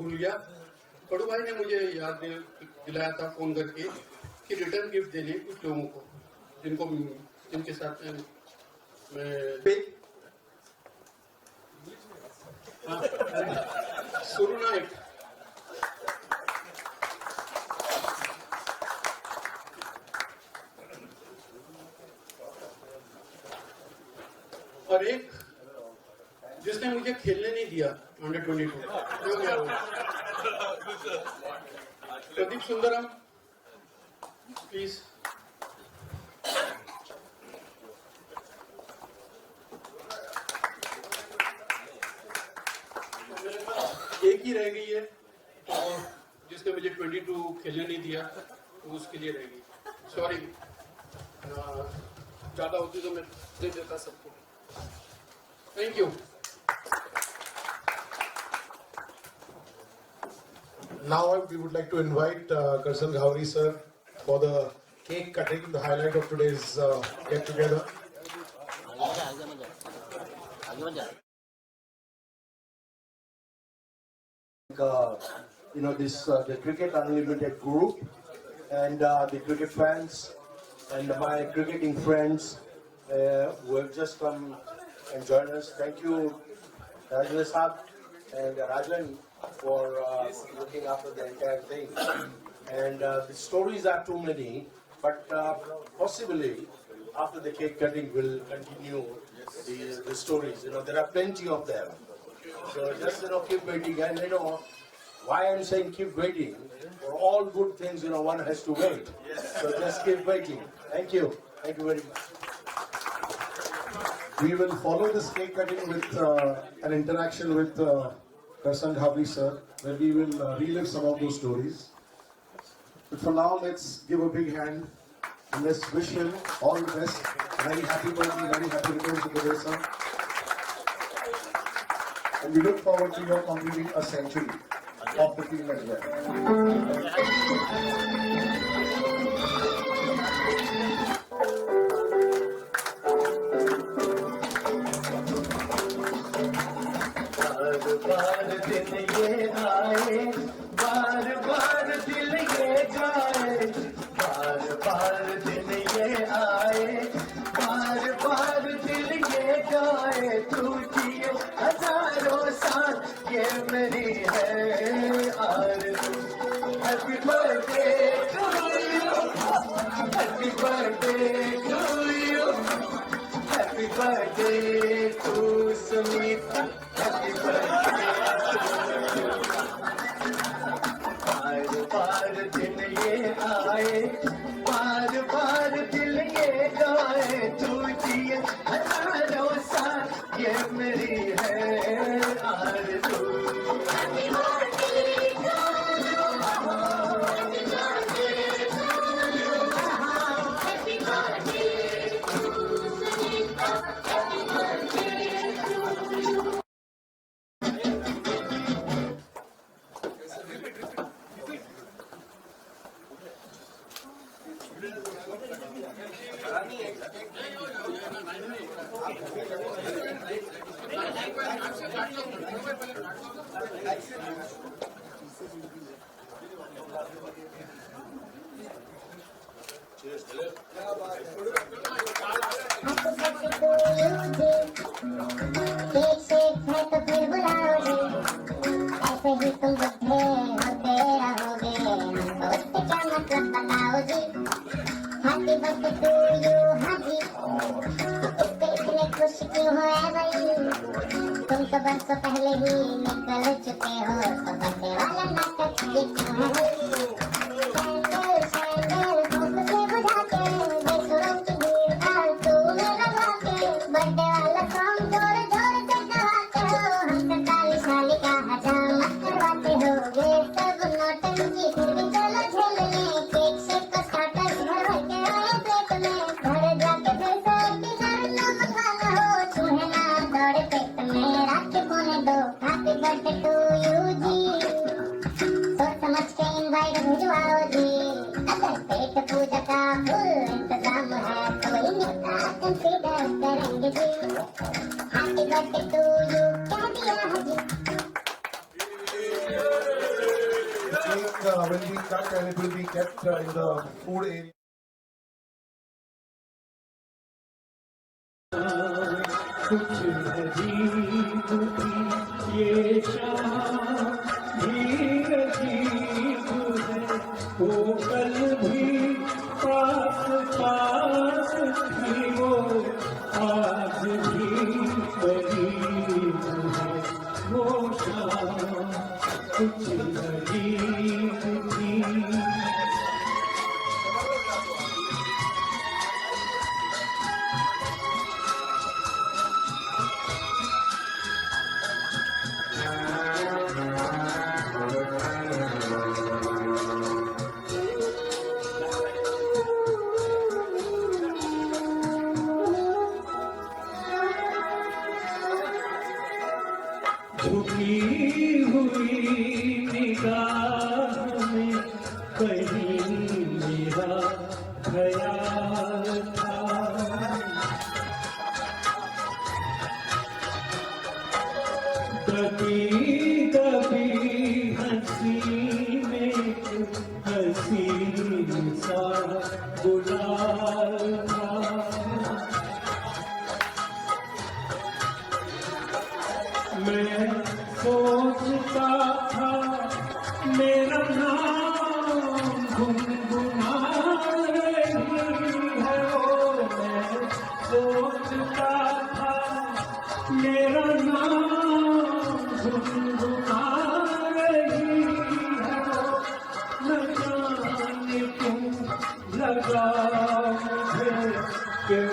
भूल गया। पड़ू भाई ने मुझे याद दिलाया था फोन करके कि रिटर्न गिफ्ट देने कुछ लोगों को जिनके साथ मैं सुरू नायक और एक जिसने मुझे खेलने नहीं दिया अंडर 22 जो गया वो प्रदीप सुंदरम प्लीज। एक ही रह गई है और जिसने मुझे 22 खेलने नहीं दिया तो उसके लिए रह गई। सॉरी, ज्यादा होती तो मैं दे देता सबको। Thank you. Now we would like to invite Karsan Ghauri sir for the cake cutting, the highlight of today's get together. This the Cricket Unlimited group and the cricket fans and my cricketing friends who have just come and joined us. Thank you, Rajendra Saab and Rajan, for looking after the entire thing. And the stories are too many, but possibly after the cake cutting we'll continue the stories. There are plenty of them. So just keep waiting. And why I'm saying keep waiting. For all good things, one has to wait. So just keep waiting. Thank you. Thank you very much. We will follow this cake cutting with an interaction with Karsan Ghauri sir, where we will relive some of those stories. But for now, let's give a big hand and let's wish him all the best. Very happy birthday, very happy returns of the day, sir. And we look forward to your completing a century of the team as well. बार दिन ये आए, बार बार दिल ये जाए, बार बार दिन ये आए, बार बार दिल ये जाए, तू जिए हजारों साल ये मेरी है आरज़ू। Happy birthday to you, happy birthday to you, happy birthday to Sunita, happy birthday. बार दिन ये आए, बार बार दिल ये गाए, तू जिए हजारों साल ये मेरी है आरज़ू। Happy birthday to you, Haji. इससे इतने खुश क्यों हो ऐ भाई? तुम तो बरसों पहले ही निकल चुके हो, तो बर्थडे वाला नाटक ये क्यों है भाई? सैंडल सैंडल धूप से बुझा के, बेसुरों की भीड़ फालतू में लगा के, बर्थडे वाला सॉन्ग जोर जोर से गवाते हो, हम 45 साल का हजामत करवाते हो। ये सब नौटंकी फिर भी चलो झेलने, केक से तो स्टार्टर्स भर भर के आए प्लेट में, घर जाके फिर से डिनर ना मंगाना हो, चूहे ना दौड़े पेट में, रात के पौने 2। हैप्पी बर्थडे टू यू जी, सोच समझ के इनवाइट भिजवाओ जी, अगर पेट पूजा का फुल इंतजाम है तो वही निकटा कंसीडर करेंगे जी। हैप्पी बर्थडे टू यू कह दिया है जी। cut and it will be kept in the food area. कुछ अजीब थी ये शाम भी अजीब है वो कल भी पास पास थी वो आज भी करीब है वो शाम कुछ अजीब थी झुकी हुई निगाह में कहीं मेरा ख्याल था दबी दबी हंसी में हसीन सा गुलाल था मैं सोचता था मेरा नाम गुनगुना रही है वो मैं सोचता था मेरा नाम गुनगुना रही है वो न जाने क्यों लगा मुझे क्यों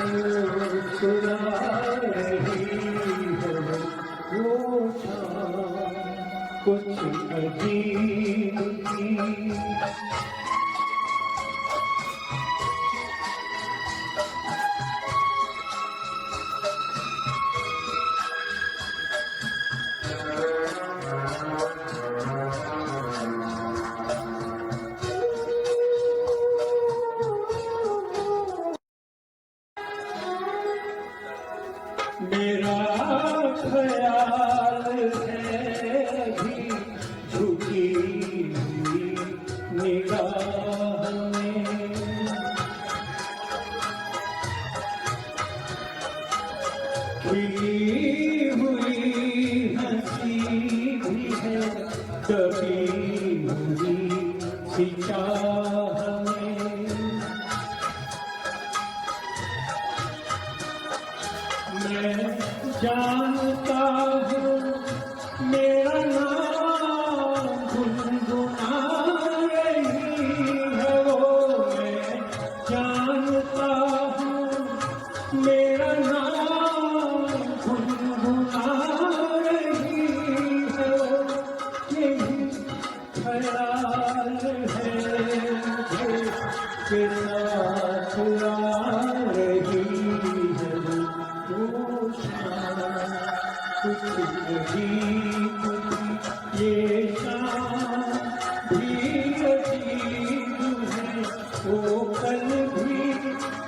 सुना रही है वो शाम कुछ अजीब थी मेरा ख्याल है अभी झुकी हुई निगाह में खिली हुई हंसी भी है दबी हुई सी चाह में मैं जानता हूँ मेरा नाम गुनगुना रही है वो मैं जानता हूँ मेरा नाम गुनगुना रही है वो यही ख्याल है मुझे के साथ आ रही है वो शाम कुछ अजीब थी ये शाम भी अजीब है वो कल भी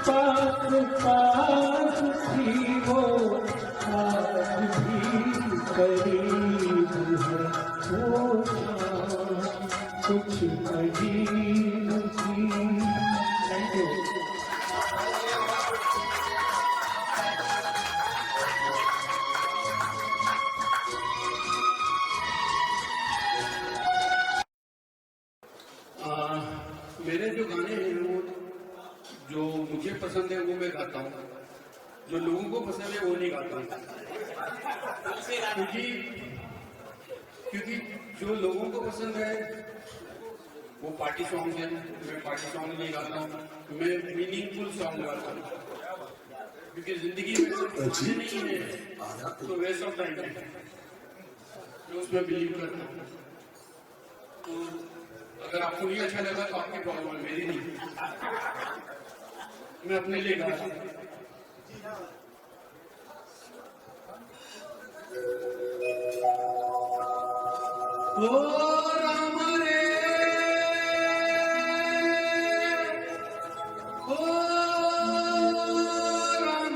पास पास थी वो आज भी करीब है वो शाम कुछ अजीब थी। Thank you. मेरे जो गाने हैं वो जो मुझे पसंद है वो मैं गाता हूँ, जो लोगों को पसंद है वो नहीं गाता हूँ। क्योंकि जो लोगों को पसंद है वो पार्टी सॉन्ग है, मैं पार्टी सॉन्ग नहीं गाता हूँ, मैं मीनिंगफुल सॉन्ग गाता हूँ। क्योंकि जिंदगी में कुछ नहीं है तो वेस्ट ऑफ टाइम है, मैं उसमें बिलीव करता हूँ। तो अगर आपको नहीं अच्छा लगा तो आपकी प्रॉब्लम है, मेरी नहीं। मैं अपने लिए गा रहा हूं। ओ राम रे, ओ राम,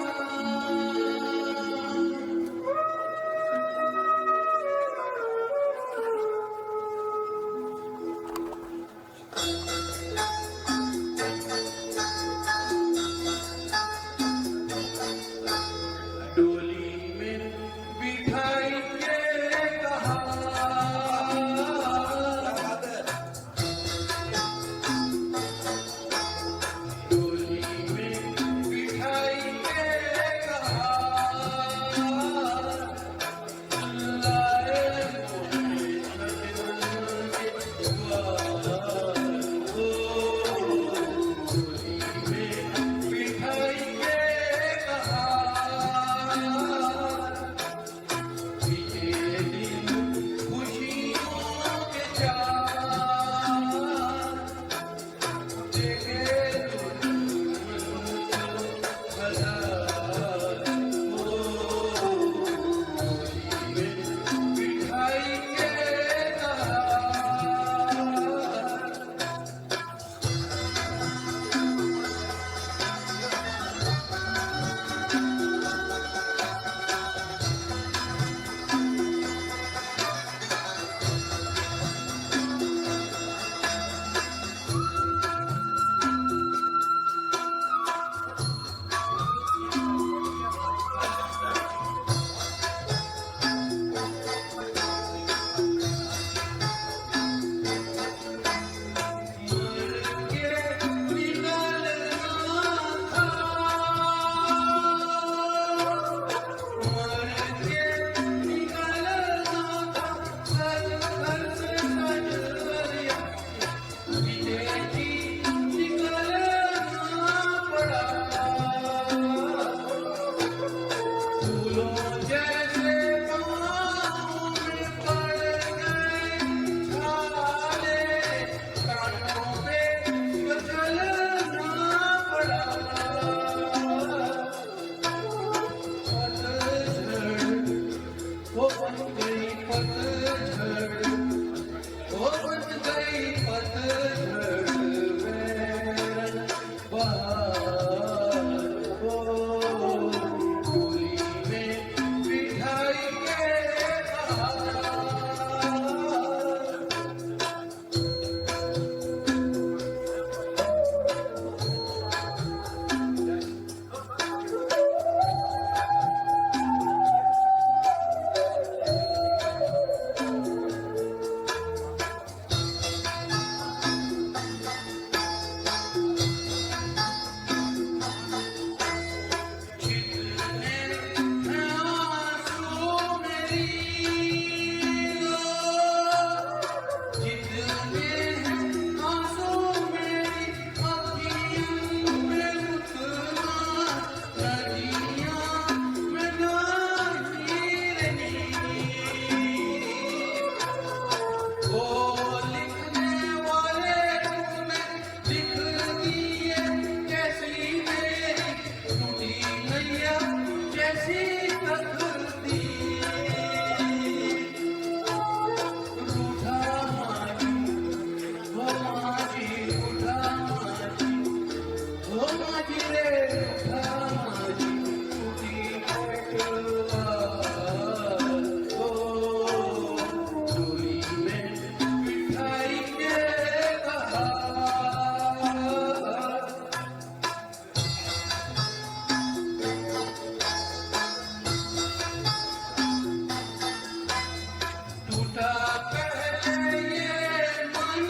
टूटा पहले ये मन,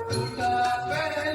टूटा पहले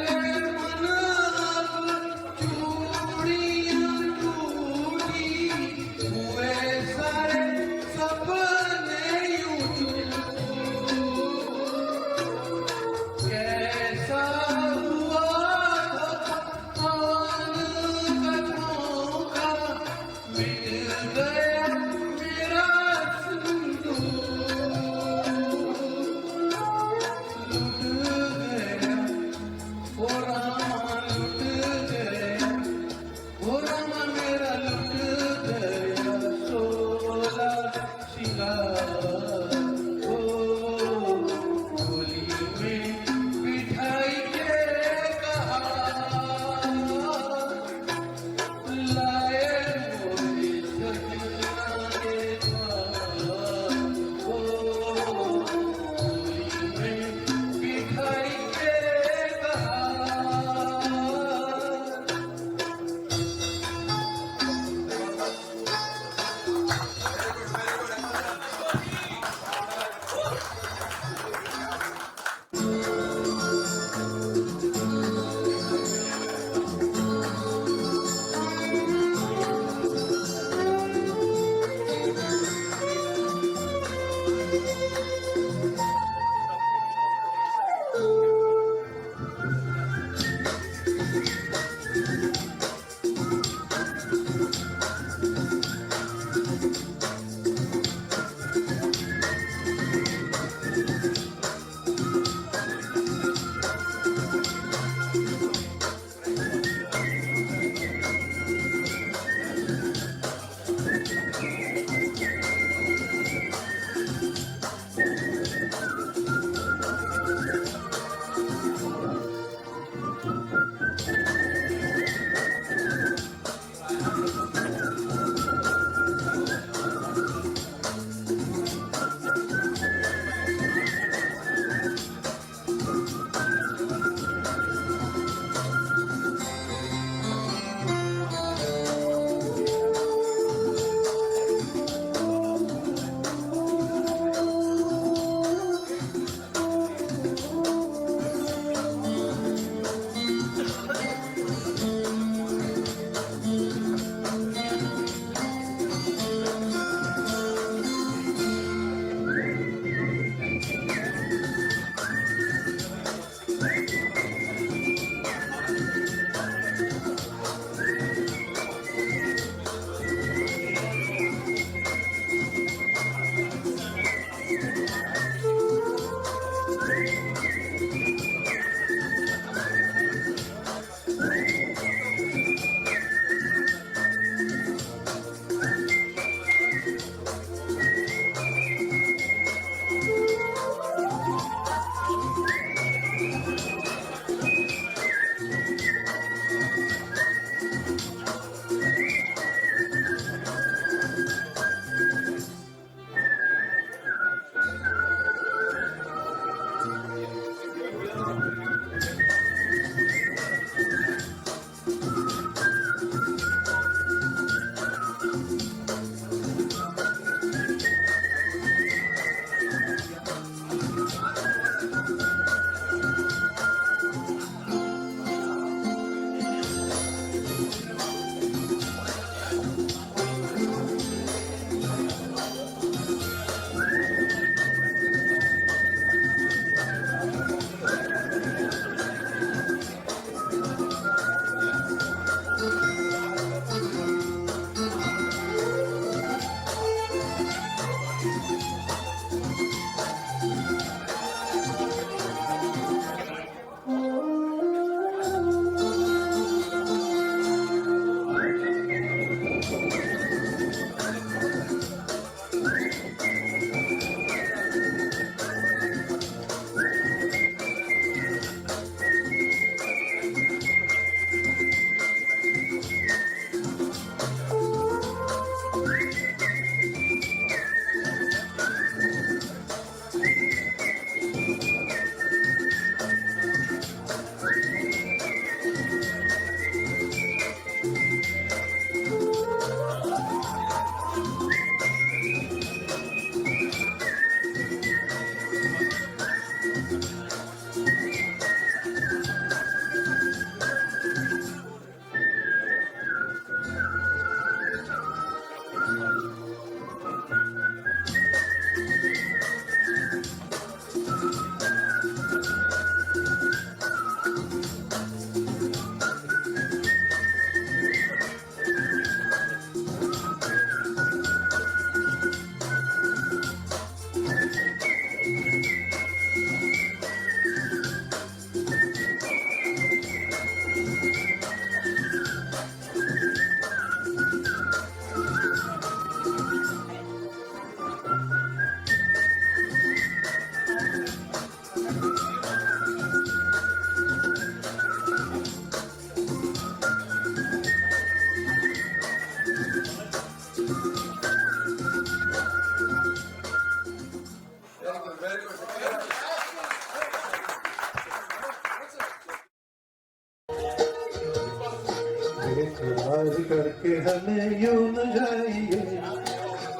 इकरार करके हमें यूं न जाइए,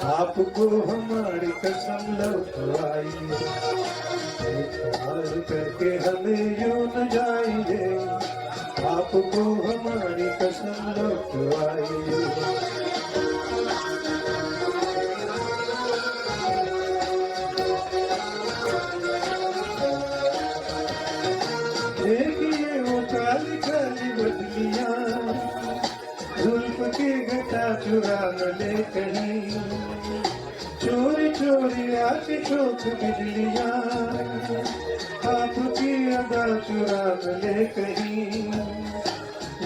आपको हमारी कसम लौटवाइए। इकरार करके हमें यूं न जाइए, आपको हमारी कसम लौटवाइए। देखिए वो काली काली बदलियां, जुल्फ की घटा चुरा न ले कहीं, चोरी चोरी आके चौक बिजलियां, आपकी अदा चुरा न ले कहीं।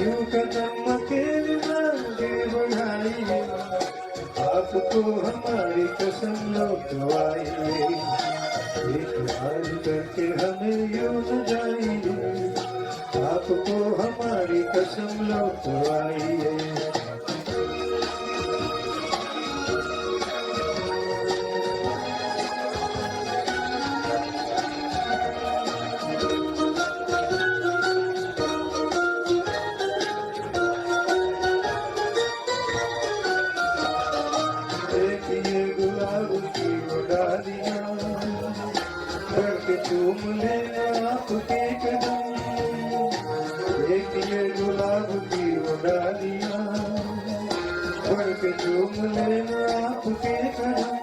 यूं कदम अकेले मांगे बढ़ाइए, आपको हमारी कसम लौटवाइए। इकरार करके हमें यूं न जाइए, आपको हमारी कसम लौटवाइए। देखिए गुलाब की वो डालियां, करके चूम लेना आपके कदम। देखिए गुलाब की वो डालियां, करके चूम लेना आपके कदम।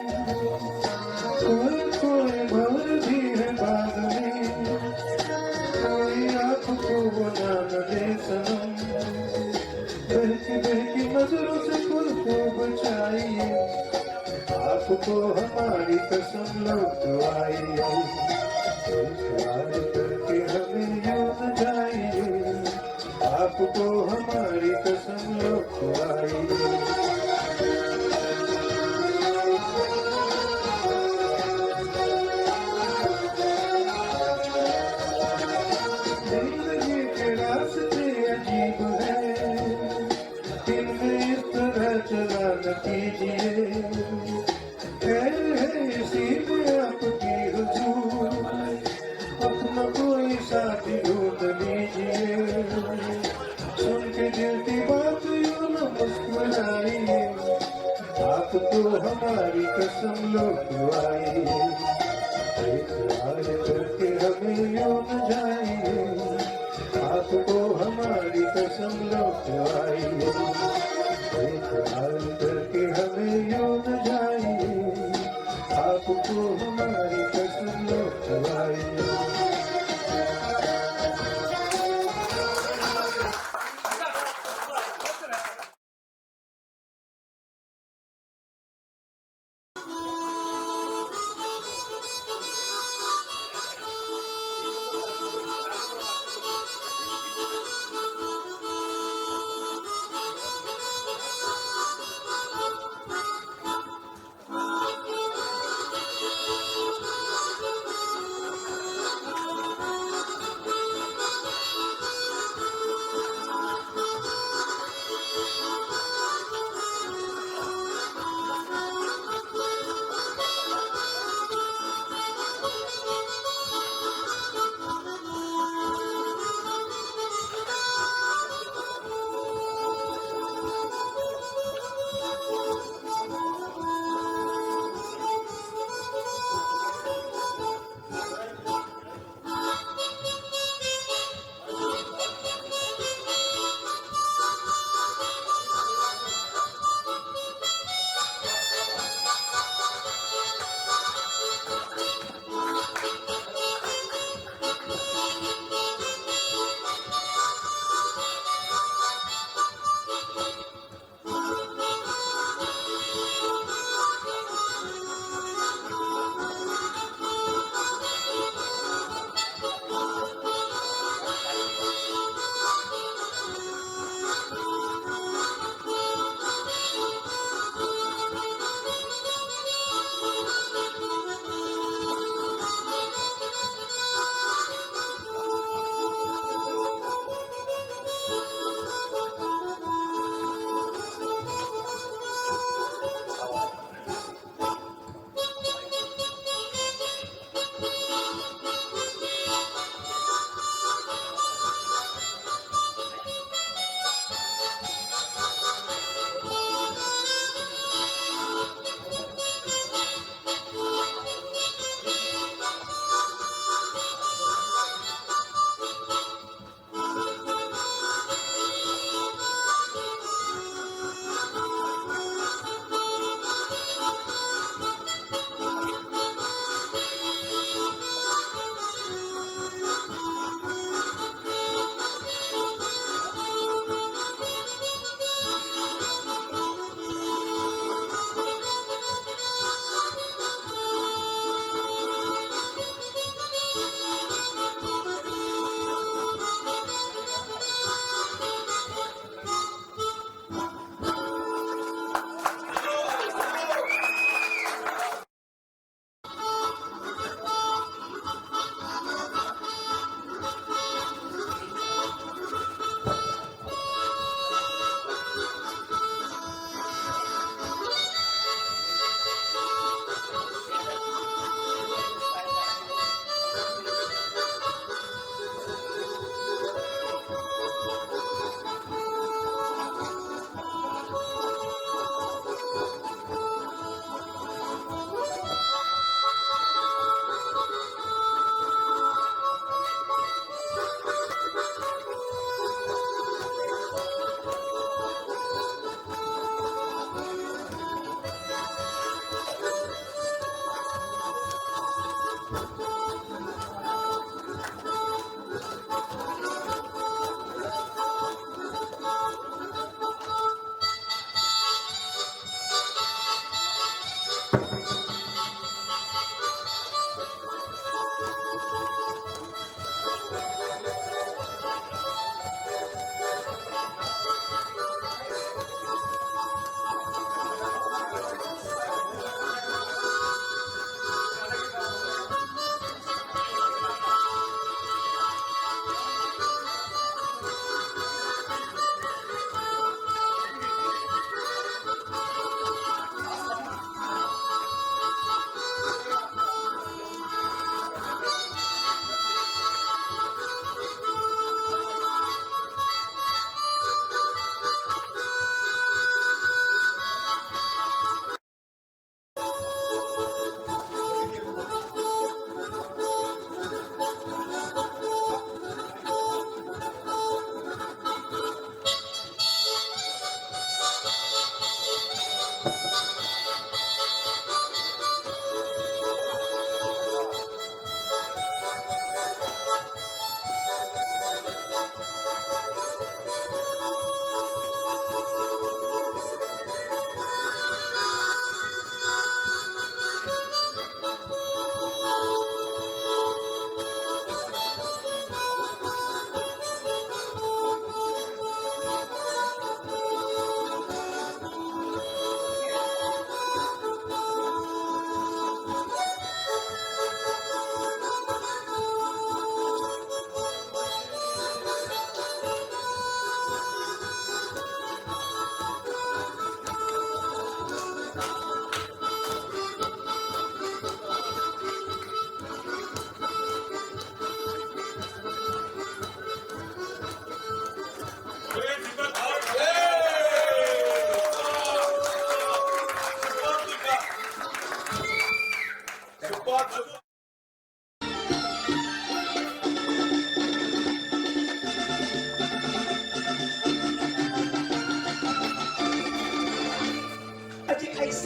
कोई कोई भंवर भी है बाग में, कोई आपको बना न दे सनम। बहकी बहकी नजरों से खुद को बचाइए, आपको हमारी कसम लौटवाइए। इकरार करके हमें यूं न जाइए, आपको हमारी कसम लौटवाइए। जिंदगी के रास्ते अजीब है, इनमें इस तरह चला न कीजिए। खैर है इसी में आपकी हुजूर, अपना कोई साथी ढूंढ लीजिए। सुन के दिल की बात यूं न मुस्कुराइए, आपको हमारी कसम लौटवाइए। इकरार करके हमें यूं न जाइए, आपको हमारी कसम लौटवाइए। इकरार करके हमें यूं न जाइए, आपको हमारी कसम लौटवाइए।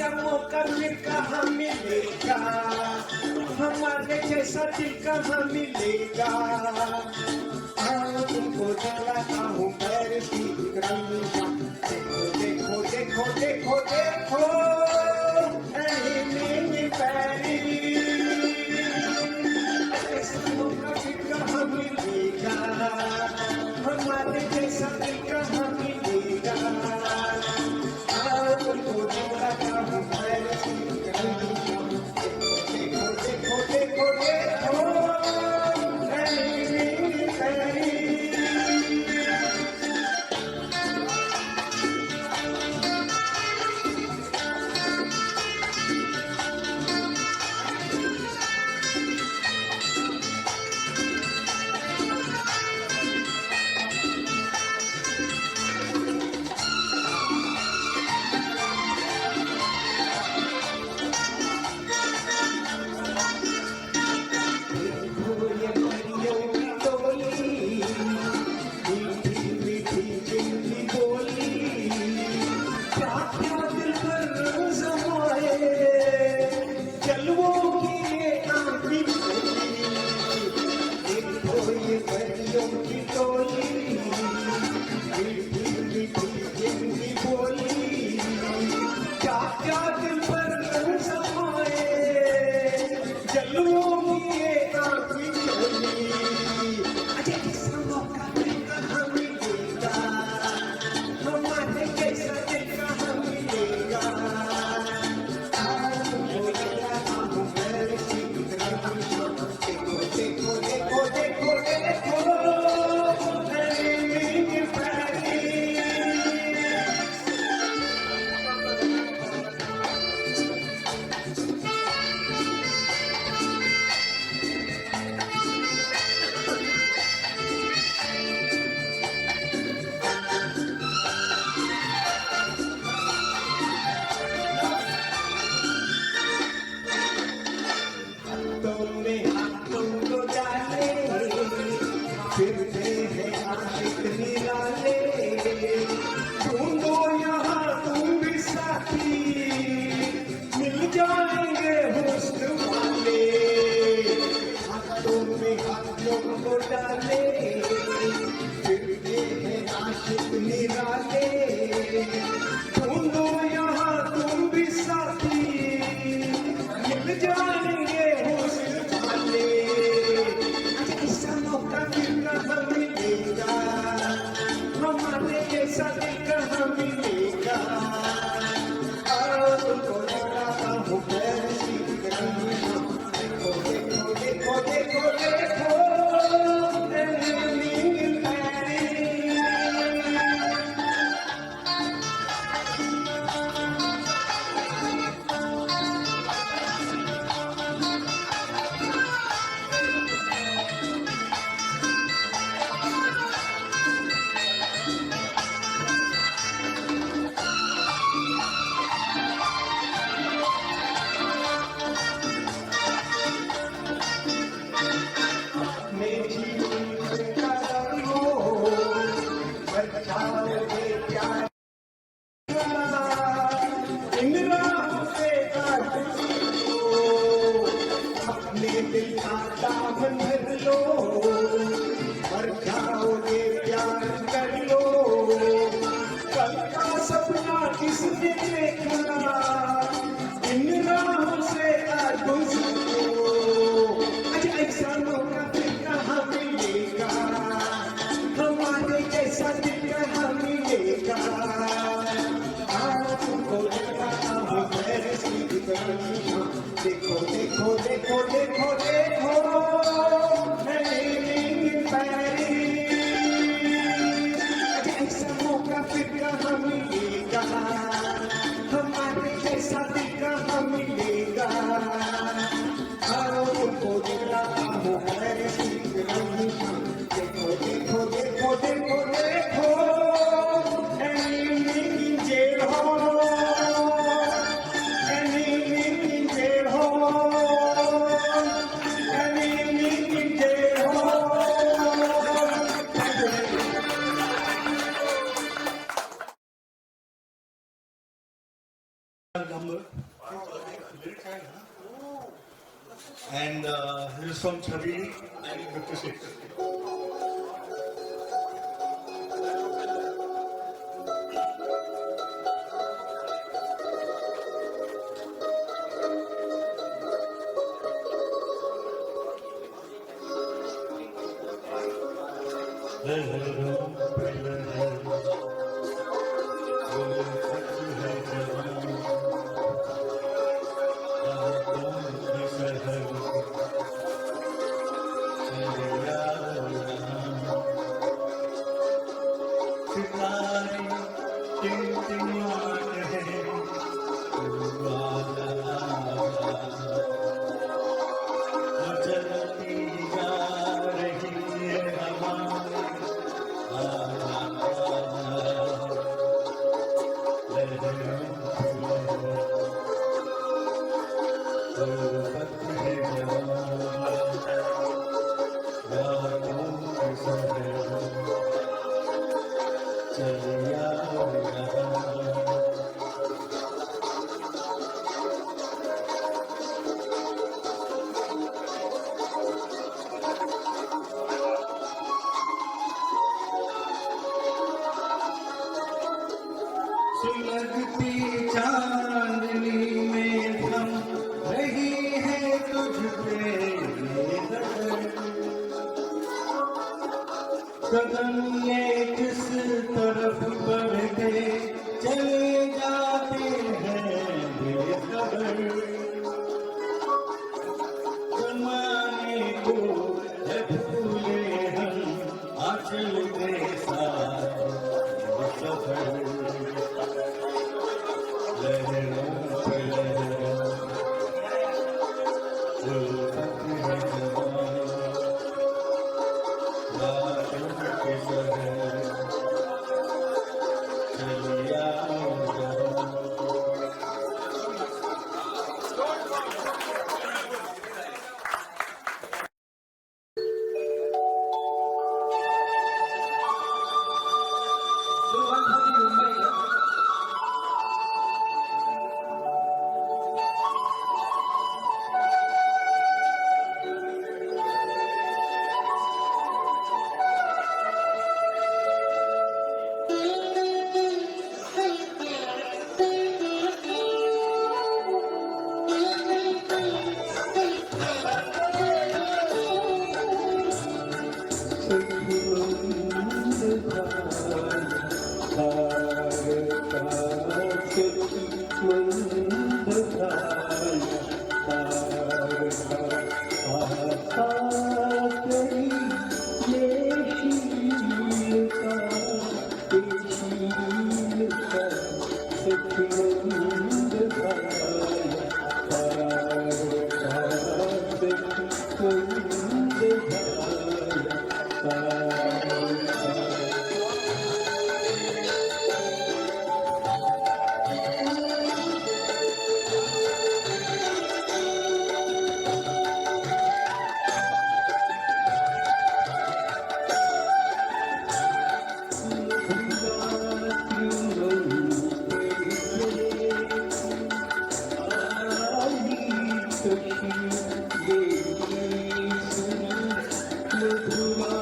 जैसा मौका फिर कहाँ मिलेगा, हमारे जैसा दिल कहाँ मिलेगा। तुमको दिखलाता हूँ पेरिस की रंगीला, देखो देखो देखो देखो देखो मिनी पेरिस, ऐसा मौका फिर कहाँ मिलेगा, हमारे जैसा दिल कहाँ मिलेगा। तुमको दिखलाता हूँ पेरिस की रंगीला, देखो देखो देखो देखो मिनी पेरिस। तुमने तुमको डाले फिरते हैं आशिक निराले, ढूंढो यहाँ तुम भी साथी, मिल जाएंगे हुस्न वाले। हाथों में हाथों को डाले फिरते हैं आशिक निराले, ढूंढो यहाँ तुम भी साथी, मिल जाएंगे हुस्न वाले। ऐसा मौका फिर कहाँ मिलेगा, हमारे जैसा दिल कहाँ मिलेगा। तुमको दिखलाता हूँ पेरिस की रंगीला, देखो देखो देखो देखो देखो mini Paris. number. And this is from Chabili, 1956. सुलगती चांदनी में हम रही है तुझ पे ये नजर। कदम ये किस तरफ बढ़ते चले जाते हैं बेखबर। जमाने को जब भूले हम आंचल के साथ ये सफर। लहरों पे लहरों उल्फत है जवान, रातों के शहर चलिया जहां। मधुरा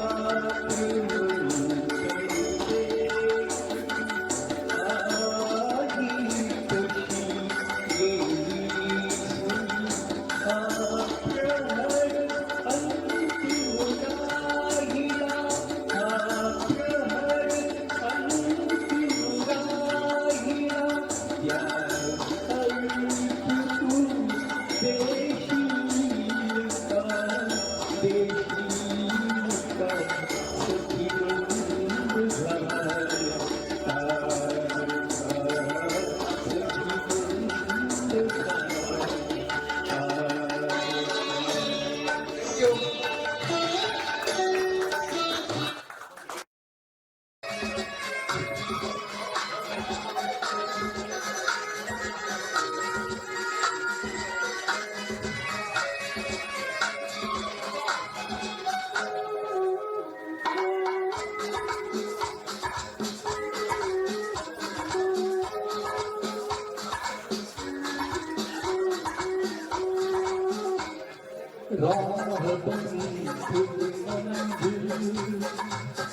राह बनी खुद मंजिल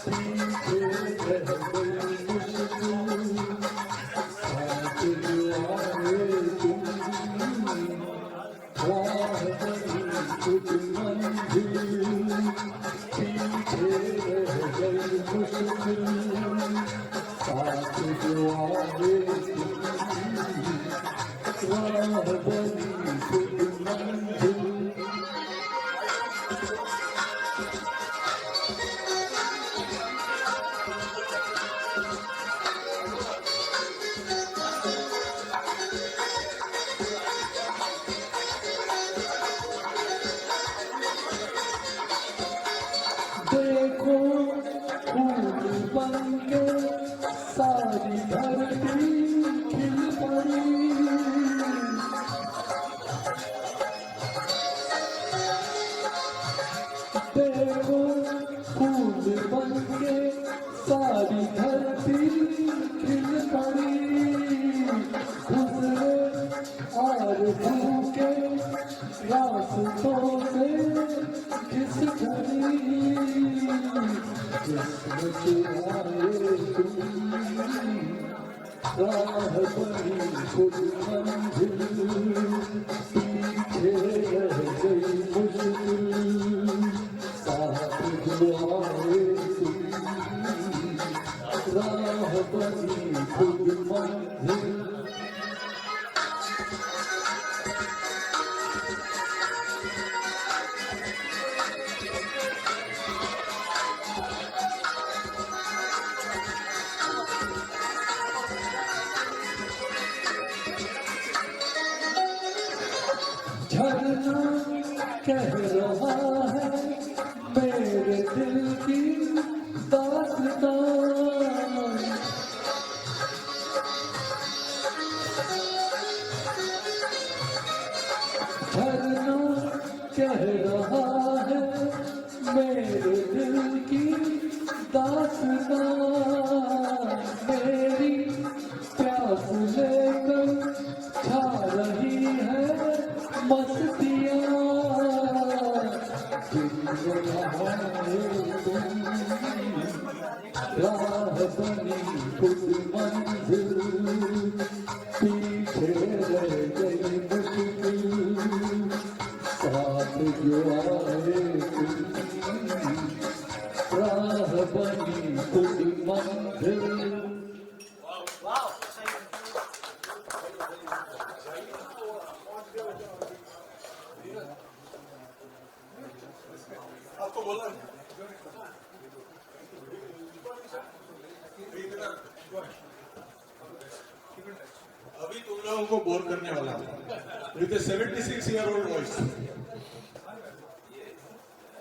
पीछे रह गई मुश्किल साथ जो आए तुम राह बनी खुद मंजिल पीछे रह गई मुश्किल साथ जो आए तुम राह बनी खुद मंजिल देखो फूल बनके सारी धरती खिल पड़ी देखो फूल बनके सारी धरती खिल पड़ी गुजरे और भूखे रास्तों से किस घड़ी किस्मत आए तुम राह बनी खुद मंजिल पीछे रह गई मुश्किल साथ जो आए तुम राह बनी खुद मंजिल झरना कह रहा है मेरे दिल की दास्तां झरना कह रहा है मेरे दिल की दास्तां मेरी प्यास लेकर छा रही है मस्तियाँ राह बनी खुद मंजिल पीछे रह गई मुश्किल साथ जो आए तुम राह बनी खुद मंजिल आपको बोला अभी तुम लोगों को बोर करने वाला विद 76-year-old वॉइस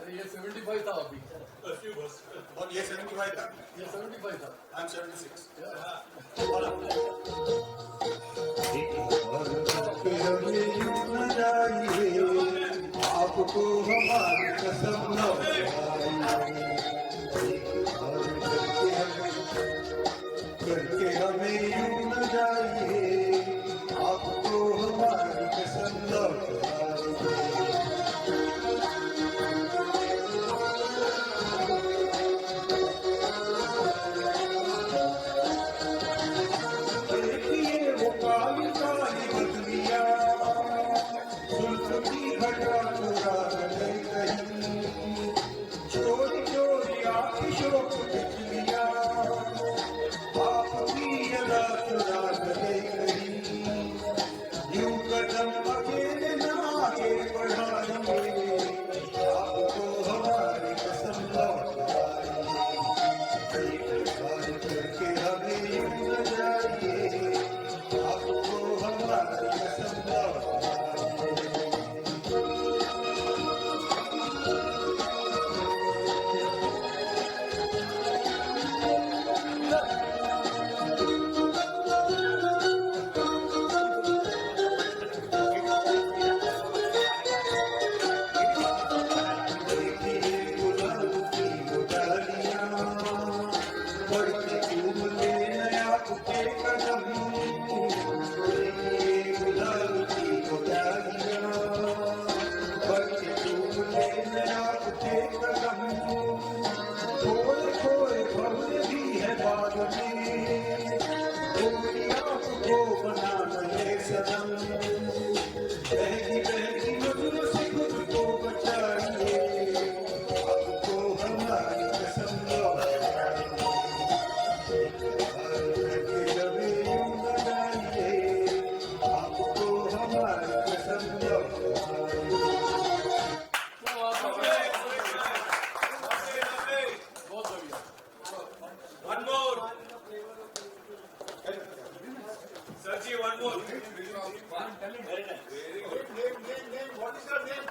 ये 75 था अभी और ये 75 था ये 75 था आई एम 76 आपको हमारी कसम करके हमें यूं न जाइए आपको हमारी कसम देखिए वो काली काली बदलिया जुल्फ की घटा चुरा गई कहीं चोरी चोरी आँखी शोक देख लिया आपकी अदा चुरा गई कहीं यूं कदम अकेले न आगे बढ़ाएंगे आपको हमारी कसम लौटाएंगे एक बार करके हमें यूं न जाइए आपको हमारी कसम लौटाएंगे भव्य भी है बाग में, कोई आपको बना ले सनम। बहकी बहकी नजरों से खुद को बचाइए, आपको हमारी कसम के लबे यूं लगाइए, आपको हमारी कसम बहुत बढ़िया। One more. Sarji, one more. Very nice. What is your name?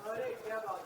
अरे क्या बात।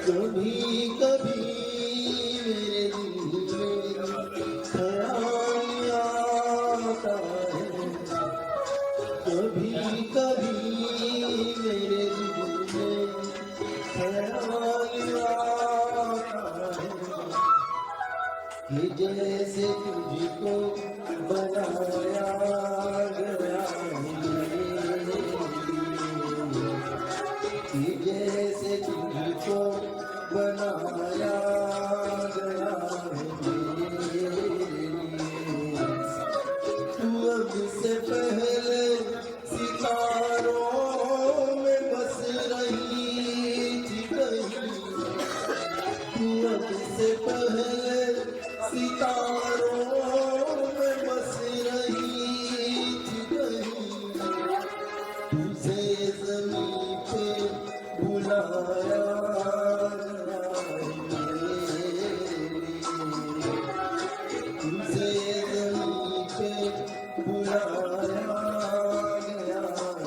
कभी कभी मेरे दिल में ख्याल आता है, कभी कभी मेरे दिल में ख्याल आता है कि जैसे तुझको बनाया गया है, कि जैसे तुझको बनाया गया है। तू अब से पहले सितारों में बस रही थी कहीं, तू अब से पहले सितारों में बस रही थी कहीं, तुझे ज़मीं पे बुलाया तुझे ज़मीं पे बुलाया गया है।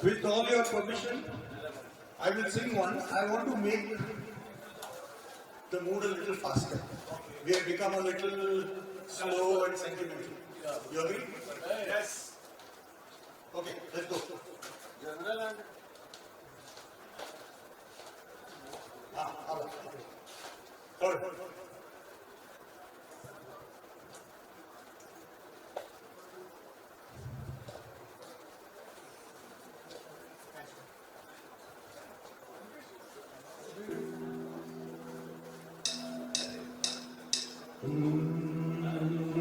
With all your permission, I will sing one. I want to make the mood a little faster. We have become a little slow and sentimental. You agree? Yes. Okay, let's go. All right.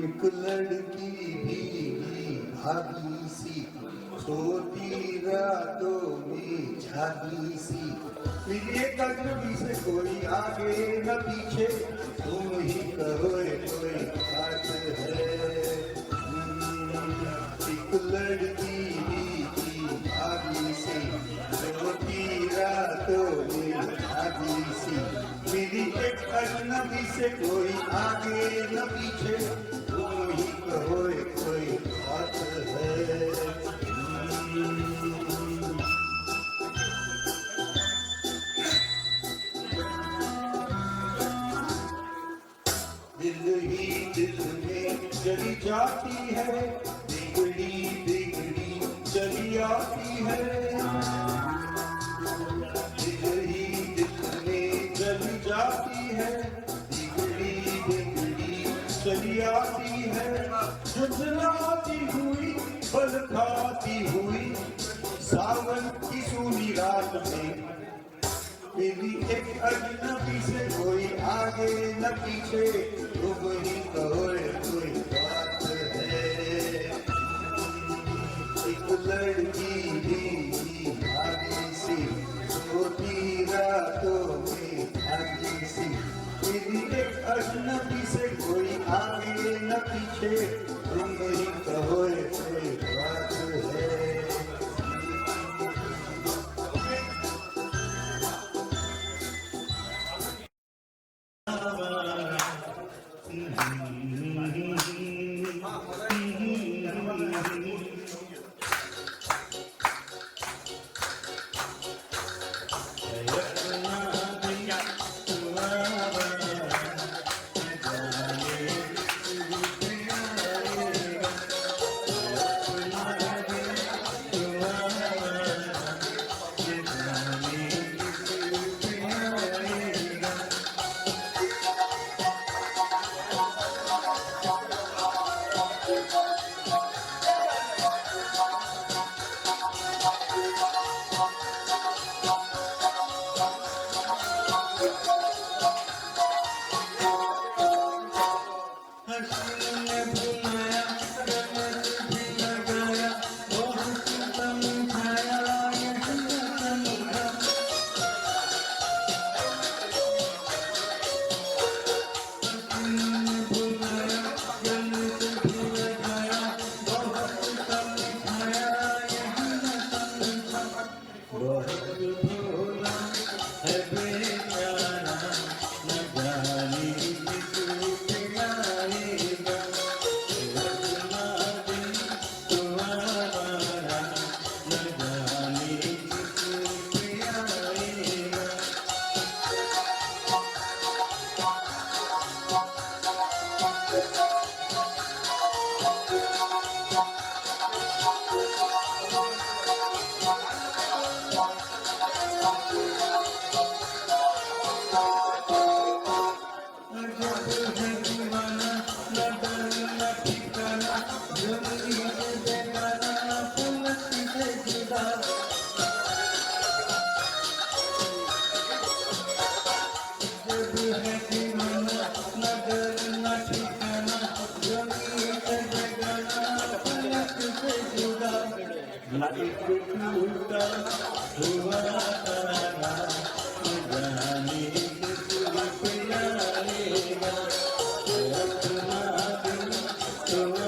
एक लड़की भीगी भागी सी सोती रातों में जागी सी ये कभी से कोई आगे न पीछे, तुम ही कहो कोई बात है। एक लड़की भीगी भागी सी सोती रातों में जागी सी मेरी एक अजनबी से कोई आगे न पीछे, तुम ही कहो कोई बात है। दिल ही दिल में चली जाती है, बिगड़ी बिगड़ी चली आती है। दिल ही दिल में चली जाती है, बिगड़ी बिगड़ी चली आती है। झुंझलाती हुई बल खाती हुई सावन की सूनी रात में, मेरी एक अजनबी से कोई आगे न पीछे, तुम ही कहो कोई बात है। एक लड़की भीगी भागी सी सोती रातों में भागी सी मेरी एक अजनबी से कोई आगे न पीछे, तुम ही कहो कोई बात है। तुम